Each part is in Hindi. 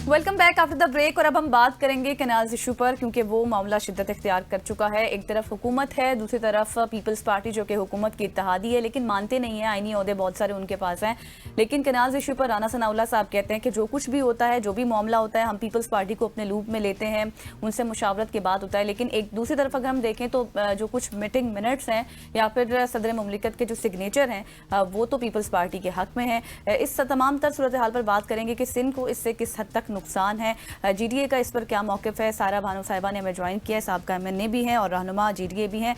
Welcome back after the break. और अब हम बात करेंगे कैनाल्स इशू पर, क्योंकि वो मामला शिद्दत इख्तियार कर चुका है। एक तरफ हुकूमत है, दूसरी तरफ पीपल्स पार्टी जो कि हुकूमत की इत्तेहादी है, लेकिन मानते नहीं है। आईनी ओहदे बहुत सारे उनके पास हैं, लेकिन कैनाल्स इशू पर राना सनाउल्लाह साहब कहते हैं कि जो कुछ भी होता है, जो भी मामला होता है, हम पीपल्स पार्टी को अपने लूप में लेते हैं, उनसे मुशावरत के बाद होता है। लेकिन एक दूसरी तरफ अगर हम देखें तो जो कुछ मीटिंग मिनट्स हैं या फिर सदर मुमलिकत के जो सिग्नेचर हैं वो तो पीपल्स पार्टी के हक में है। इस तमाम तर सूरत हाल पर बात करेंगे कि सिंध को इससे किस हद तक नुकसान है, जीडीए का इस पर क्या मौक़िफ़ है। सायरा बानो साहिबा ने हमें ज्वाइन किया है, साबिक़ा एमएनए भी हैं और रहनुमा जीडीए भी हैं।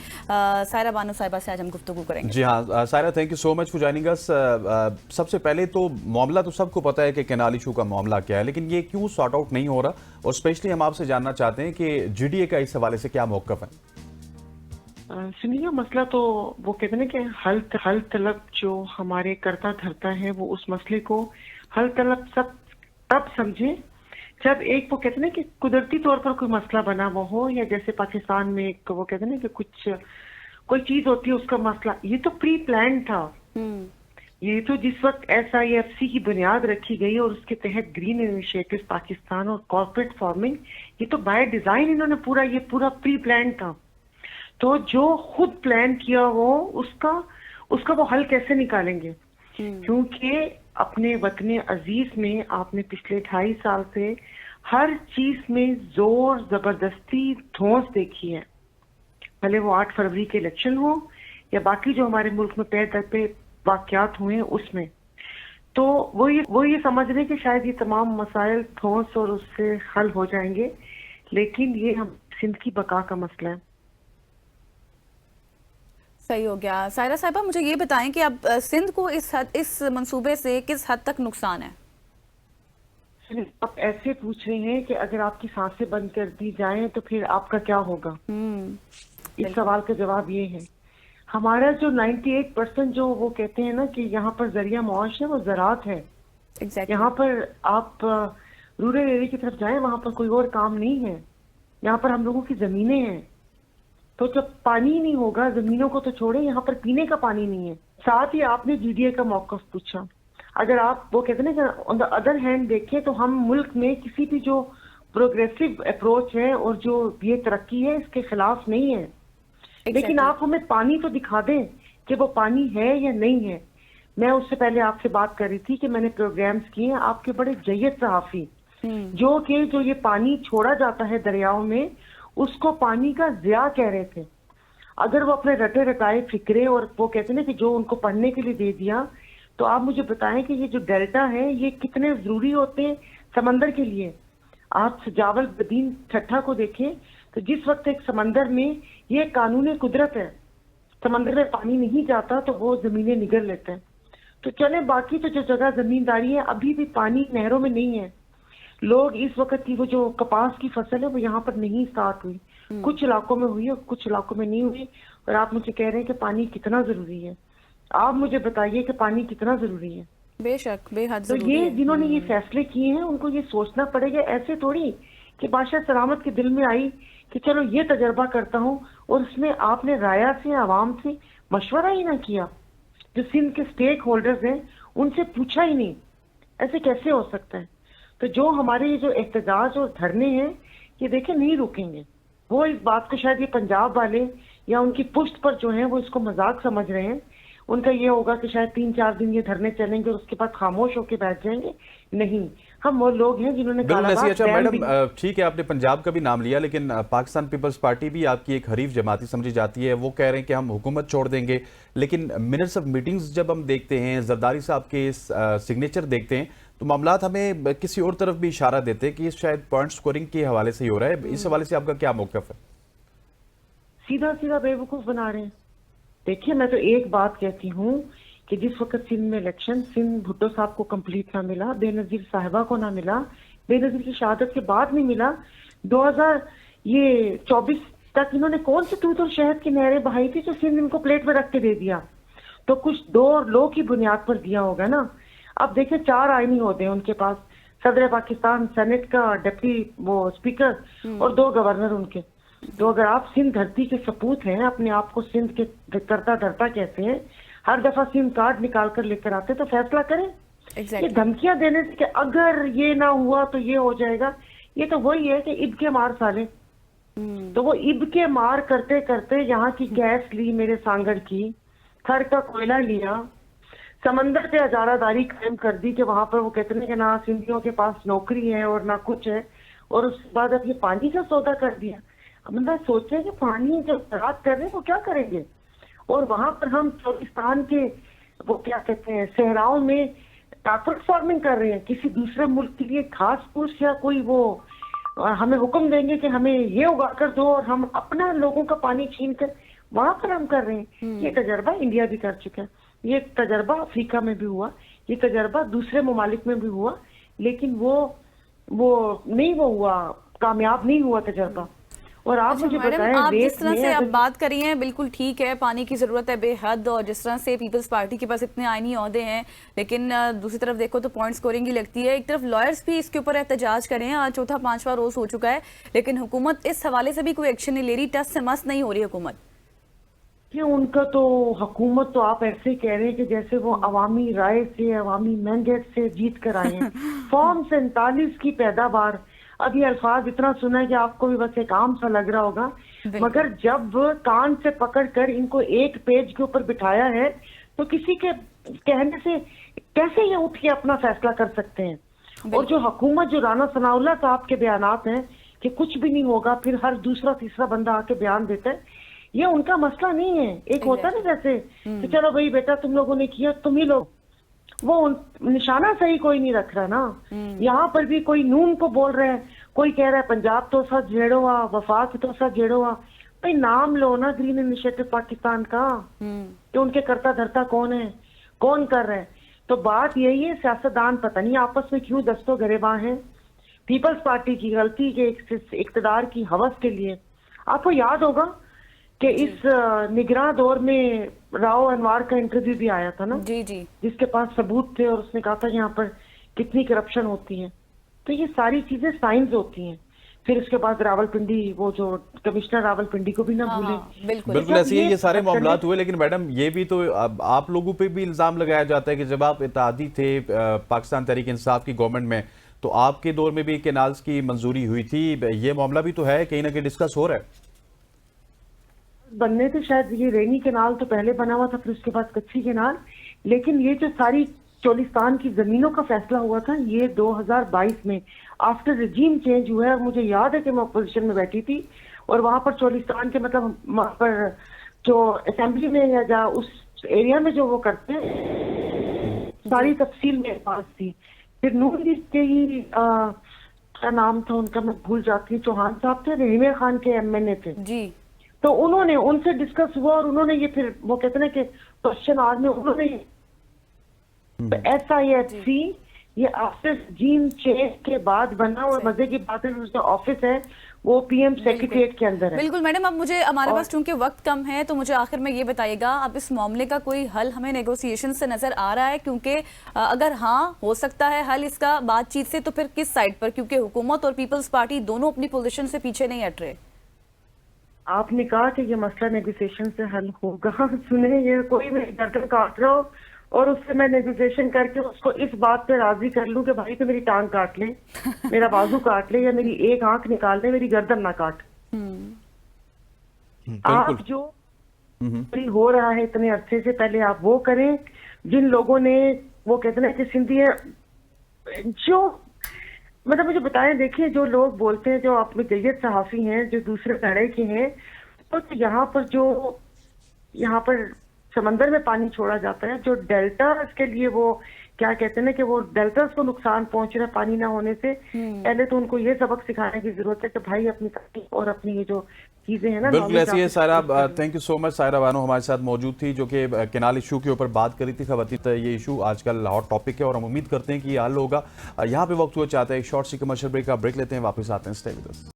सायरा बानो साहिबा से आज हम गुफ्तगू करेंगे। जी हाँ Saira, thank you so much for joining us. सबसे पहले तो मामला तो सबको पता है कि कैनाल इशू का मामला क्या है, लेकिन ये क्यों सॉर्ट आउट नहीं हो रहा, और स्पेशली हम आपसे जानना चाहते हैं कि जीडीए का इस हवाले से क्या मौक़िफ़ है। सुनिए, मसला तो वो कहते हैं कि हल तलब जो हमारे करता धरता है, वो उस मसले को हल तलब सब तब समझे जब एक वो कहते हैं कि कुदरती तौर पर कोई मसला बना हुआ हो, या जैसे पाकिस्तान में एक वो कहते हैं कि कुछ कोई चीज होती है उसका मसला, ये तो प्री प्लान था। ये तो जिस वक्त SIFC की बुनियाद रखी गई और उसके तहत ग्रीन इनिशिएटिव पाकिस्तान और कॉर्पोरेट फार्मिंग, ये तो बाय डिजाइन इन्होंने पूरा प्री प्लान था। तो जो खुद प्लान किया हो उसका वो हल कैसे निकालेंगे? क्योंकि अपने वतन अजीज में आपने पिछले 2.5 साल से हर चीज में जोर जबरदस्ती धौंस देखी है, भले वो 8 फरवरी के इलेक्शन हो या बाकी जो हमारे मुल्क में पे दर पे वाकयात हुए हैं उसमें। तो वो ये समझ रहे कि शायद ये तमाम मसाइल धौंस और उससे हल हो जाएंगे, लेकिन ये हम सिंध की बका का मसला है। सही हो गया। सायरा साहिबा, मुझे ये बताएं कि अब सिंध को इस मंसूबे से किस हद तक नुकसान है? आप ऐसे पूछ रहे हैं कि अगर आपकी सांसें बंद कर दी जाएं तो फिर आपका क्या होगा? इस सवाल का जवाब ये है, हमारा जो 98% जो वो कहते हैं ना कि यहाँ पर जरिया मुआश है, वो ज़राअत है। यहाँ पर आप रूरल एरिया की तरफ जाएं, वहां पर कोई और काम नहीं है। यहाँ पर हम लोगों की जमीनें हैं, तो जब पानी ही नहीं होगा, जमीनों को तो छोड़े, यहाँ पर पीने का पानी नहीं है। साथ ही आपने जीडीए का मौक़िफ़ पूछा। अगर आप वो कहते हैं ना ऑन द अदर हैंड देखें तो हम मुल्क में किसी भी जो प्रोग्रेसिव अप्रोच है और जो ये तरक्की है, इसके खिलाफ नहीं है। लेकिन आप हमें पानी तो दिखा दें कि वो पानी है या नहीं है। मैं उससे पहले आपसे बात कर रही थी कि मैंने प्रोग्राम्स किए हैं, आपके बड़े जय्यद सहाफी जो ये पानी छोड़ा जाता है दरियाओं में, उसको पानी का ज़िया कह रहे थे। अगर वो अपने रटे रटाए फिक्रे और वो कहते हैं कि जो उनको पढ़ने के लिए दे दिया, तो आप मुझे बताएं कि ये जो डेल्टा है ये कितने जरूरी होते हैं समंदर के लिए। आप सजावल बदीन ठट्ठा को देखें तो जिस वक्त एक समंदर में ये कानून कुदरत है, समंदर में पानी नहीं जाता तो वो जमीनें निगल लेते हैं। तो चले, बाकी तो जो जगह जमींदारी है, अभी भी पानी नहरों में नहीं है। लोग इस वक्त की वो जो कपास की फसल है वो यहाँ पर नहीं स्टार्ट हुई, कुछ इलाकों में हुई और कुछ इलाकों में नहीं हुई। और आप मुझे कह रहे हैं कि पानी कितना जरूरी है। आप मुझे बताइए कि पानी कितना जरूरी है। बेशक, बेहद तो ये जिन्होंने ये फैसले किए हैं उनको ये सोचना पड़ेगा। ऐसे थोड़ी कि बादशाह सलामत के दिल में आई कि चलो ये तजर्बा करता हूँ, और उसमें आपने राया से, आवाम से मशवरा ही ना किया। जो सिंध के स्टेक होल्डर्स हैं उनसे पूछा ही नहीं। ऐसे कैसे हो सकता है? तो जो हमारे ये जो एहतजाज और धरने हैं, ये देखें नहीं रुकेंगे। वो इस बात को शायद ये पंजाब वाले या उनकी पुश्त पर जो हैं वो इसको मजाक समझ रहे हैं। उनका ये होगा कि शायद 3-4 दिन ये धरने चलेंगे और उसके बाद खामोश होकर बैठ जाएंगे। नहीं, हम वो लोग हैं जिन्होंने अच्छा मैडम, ठीक है आपने पंजाब का भी नाम लिया, लेकिन पाकिस्तान पीपल्स पार्टी भी आपकी एक हरीफ जमाती समझी जाती है। वो कह रहे हैं कि हम हुकूमत छोड़ देंगे, लेकिन मिनट्स ऑफ मीटिंग्स जब हम देखते हैं, जरदारी साहब के सिग्नेचर देखते हैं, तो मामलात हमें किसी और तरफ भी इशारा देते हैं कि शायद पॉइंट स्कोरिंग के हवाले से ही हो रहा है। इस हवाले से आपका क्या मौक़िफ़ है? सीधा सीधा बेवकूफ बना रहे हैं। देखिए, मैं तो एक बात कहती हूँ कि जिस वक्त सिंध में इलेक्शन, सिंध भुट्टो साहब को कंप्लीट ना मिला, बेनजीर साहिबा को ना मिला, बेनजीर की शहादत के बाद नहीं मिला, 2024 तक इन्होंने कौन सी दूध और शहद की नहरें बहाई थी जो सिंध इनको प्लेट में रख के दे दिया? तो कुछ 2 लो की बुनियाद पर दिया होगा ना। अब देखिए, 4 आईनी होते हैं उनके पास, सदर पाकिस्तान, सेनेट का डिप्टी वो स्पीकर और 2 गवर्नर उनके। तो अगर आप सिंध धरती के सपूत हैं, अपने आप को सिंध के करता धरता कहते हैं, हर दफा सिंध कार्ड निकाल कर लेकर आते तो फैसला करें। Exactly. ये धमकियां देने से कि अगर ये ना हुआ तो ये हो जाएगा, ये तो वही है कि ईद के मार साले। तो वो ईद के मार करते करते यहाँ की गैस ली मेरे सांगड़ की, खर का कोयला लिया, समंदर पे हजारादारी कायम कर दी कि वहां पर वो कहते हैं कि ना सिंधियों के पास नौकरी है और ना कुछ है, और उसके बाद अब ये पानी का सौदा कर दिया। अब बंदा सोचे कि पानी जो रात कर रहे हैं वो क्या करेंगे, और वहां पर हम चोलिस्तान के वो क्या कहते हैं सहराओं में काकड़ फार्मिंग कर रहे हैं, किसी दूसरे मुल्क के लिए घास फूस या कोई वो हमें हुक्म देंगे कि हमें ये उगा कर दो, और हम अपना लोगों का पानी छीन कर वहां पर हम कर रहे हैं। ये तजर्बा इंडिया भी कर चुका है, ये तजर्बा अफ्रीका में भी हुआ, ये तजर्बा दूसरे ममालिक में भी हुआ, लेकिन वो नहीं वो हुआ, कामयाब नहीं हुआ तजर्बा। और आप मुझे मैडम, बताएं, आप जिस रेत तरह में से आप अगर- बात करी हैं बिल्कुल ठीक है, पानी की जरूरत है बेहद, और जिस तरह से पीपल्स पार्टी के पास इतने आईनी ओहदे हैं, लेकिन दूसरी तरफ देखो तो पॉइंट स्कोरिंग ही लगती है। एक तरफ लॉयर्स भी इसके ऊपर एहतजाज करें, आज चौथा पांचवा रोज हो चुका है, लेकिन हुकूमत इस हवाले से भी कोई एक्शन नहीं ले रही, टस से मस नहीं हो रही हुकूमत। कि उनका तो हुकूमत तो आप ऐसे कह रहे हैं कि जैसे वो अवामी राय से, अवामी मैंडेट से जीत कर आए हैं। फॉर्म 47 की पैदावार, अब ये अल्फाज इतना सुना है कि आपको भी बस एक आम सा लग रहा होगा, मगर जब कान से पकड़ कर इनको एक पेज के ऊपर बिठाया है तो किसी के कहने से कैसे ये उठ के अपना फैसला कर सकते हैं। और जो हुकूमत, जो राना सनाउल्लाह साहब के बयानात हैं कि कुछ भी नहीं होगा, फिर हर दूसरा तीसरा बंदा आके बयान देता है, ये उनका मसला नहीं है। एक होता ना जैसे कि चलो भाई बेटा तुम लोगों ने किया, तुम ही लोग, वो निशाना सही कोई नहीं रख रहा ना। यहाँ पर भी कोई नून को बोल रहा है, कोई कह रहा है पंजाब तो सा जेड़ो आ, वफाक तो सा जेड़ो आ। भाई नाम लो ना ग्रीन इनिशिएटिव पाकिस्तान का, कि उनके करता धरता कौन है, कौन कर रहा है। तो बात यही है, सियासतदान पता नहीं आपस में क्यों दस्तों गरेबां हैं। पीपल्स पार्टी की गलती के इक्तदार की हवस के लिए, आपको याद होगा कि इस निगरां दौर में राव अनवार का इंटरव्यू भी आया था ना, जी जी, जिसके पास सबूत थे, और उसने कहा था यहाँ पर कितनी करप्शन होती है। तो ये सारी चीजें साइंस होती हैं। फिर उसके बाद रावलपिंडी, वो जो कमिश्नर रावलपिंडी को भी ना भूले। बिल्कुल ऐसे ही ये सारे मामलात हुए। लेकिन मैडम ये भी तो आप लोगों पे भी इल्जाम लगाया जाता है कि जब आप इत्तेहादी थे पाकिस्तान तहरीक इंसाफ की गवर्नमेंट में, तो आपके दौर में भी कैनाल्स की मंजूरी हुई थी। ये मामला भी तो है, कहीं ना कहीं डिस्कस हो रहा है। बनने थे शायद, ये रेनी कैनाल तो पहले बना हुआ था, फिर उसके बाद कच्ची कैनाल, लेकिन ये जो सारी चोलिस्तान की जमीनों का फैसला हुआ था ये 2022 में आफ्टर रिजीम चेंज हुआ है। मुझे याद है कि मैं अपोजिशन में बैठी थी और वहां पर चोलिस्तान के मतलब वहां पर जो असेंबली में या जा उस एरिया में जो वो करते हैं सारी तफसील मेरे पास थी। फिर नूर लीग के ही क्या नाम था उनका, मैं भूल जाती हूँ, चौहान साहब थे, रहीम खान के एमएनए थे जी। तो उन्होंने उनसे डिस्कस हुआ और उन्होंने ये फिर वो कहते हैं कि क्वेश्चन आवर में उन्होंने SIHC ये आफ्टर जीन चेंज के बाद बना, और मजे की बात है उसका ऑफिस है वो PM सेक्रेटरीट के अंदर है। बिल्कुल मैडम, अब मुझे हमारे पास चूंकि वक्त कम है तो मुझे आखिर में ये बताइएगा, अब इस मामले का कोई हल हमें नेगोशिएशन से नजर आ रहा है? क्योंकि अगर हाँ हो सकता है हल इसका बातचीत से, तो फिर किस साइड पर? क्योंकि हुकूमत और पीपल्स पार्टी दोनों अपनी पोजीशन से पीछे नहीं हट रहे। आपने कहा कि ये मसला नेगोशिएशन से हल होगा। सुने, ये कोई मैं गर्दन काट रहा हूँ और उससे मैं नेगोशिएशन करके उसको इस बात पे राजी कर लूं कि भाई तो मेरी टांग काट ले, मेरा बाजू काट ले, या मेरी एक आंख निकाल ले, मेरी गर्दन ना काट। आप जो हो रहा है इतने अरसे से, पहले आप वो करें। जिन लोगों ने वो कहते हैं कि सिंधी जो मतलब मुझे बताएं, देखिए जो लोग बोलते हैं, जो आप में जैयद सहाफी हैं, जो दूसरे धड़े के हैं, तो यहाँ पर जो यहाँ पर समंदर में पानी छोड़ा जाता है, जो डेल्टास के लिए वो क्या कहते हैं ना कि वो डेल्टास को नुकसान पहुंच रहा है पानी ना होने से, पहले तो उनको ये सबक सिखाने की जरूरत है कि भाई अपनी तकलीफ और अपनी ये जो चीजें हैं ना। बिल्कुल ऐसी है Saira, thank you so much. Saira Bano हमारे साथ मौजूद थी जो कि कैनाल इशू के ऊपर बात करी थी। खवातीन, ये इशू आजकल हॉट टॉपिक है और हम उम्मीद करते हैं कि ये हल होगा। यहाँ पे वक्त हुआ चाहता है एक शॉर्ट सी कमर्शियल ब्रेक का, ब्रेक लेते हैं, वापस आते हैं। Stay with us.